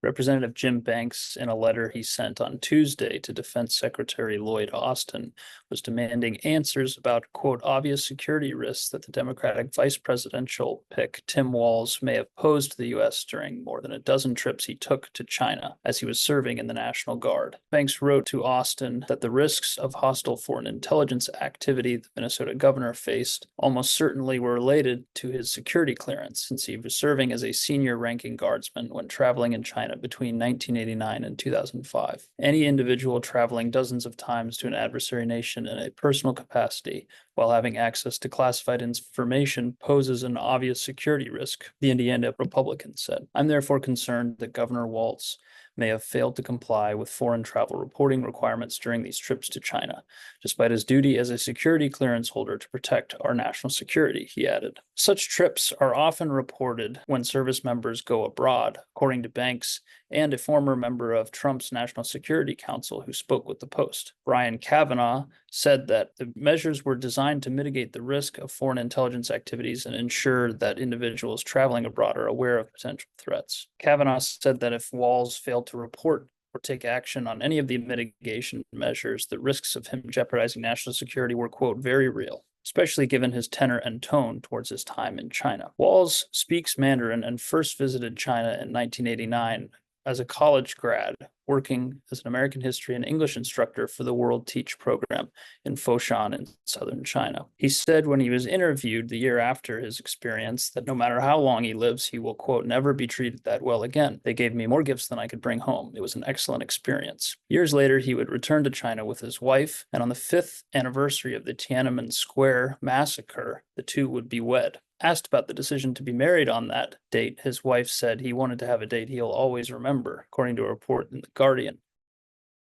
Representative Jim Banks, in a letter he sent on Tuesday to Defense Secretary Lloyd Austin, was demanding answers about, quote, obvious security risks that the Democratic vice presidential pick, Tim Walz, may have posed to the U.S. during more than a dozen trips he took to China as he was serving in the National Guard. Banks wrote to Austin that the risks of hostile foreign intelligence activity the Minnesota governor faced almost certainly were related to his security clearance, since he was serving as a senior ranking guardsman when traveling in China between 1989 and 2005. Any individual traveling dozens of times to an adversary nation in a personal capacity while having access to classified information poses an obvious security risk, the Indiana Republican said. I'm therefore concerned that Governor Walz may have failed to comply with foreign travel reporting requirements during these trips to China, despite his duty as a security clearance holder to protect our national security, he added. Such trips are often reported when service members go abroad, according to Banks and a former member of Trump's National Security Council who spoke with the Post. Brian Kavanaugh said that the measures were designed to mitigate the risk of foreign intelligence activities and ensure that individuals traveling abroad are aware of potential threats. Kavanaugh said that if Walz failed to report or take action on any of the mitigation measures, the risks of him jeopardizing national security were, quote, very real, especially given his tenor and tone towards his time in China. Walz speaks Mandarin and first visited China in 1989 as a college grad, working as an American history and English instructor for the World Teach program in Foshan in southern China. He said when he was interviewed the year after his experience that no matter how long he lives, he will, quote, never be treated that well again. They gave me more gifts than I could bring home. It was an excellent experience. Years later, he would return to China with his wife, and on the 5th anniversary of the Tiananmen Square massacre, the two would be wed. Asked about the decision to be married on that date, his wife said he wanted to have a date he'll always remember, according to a report in The Guardian.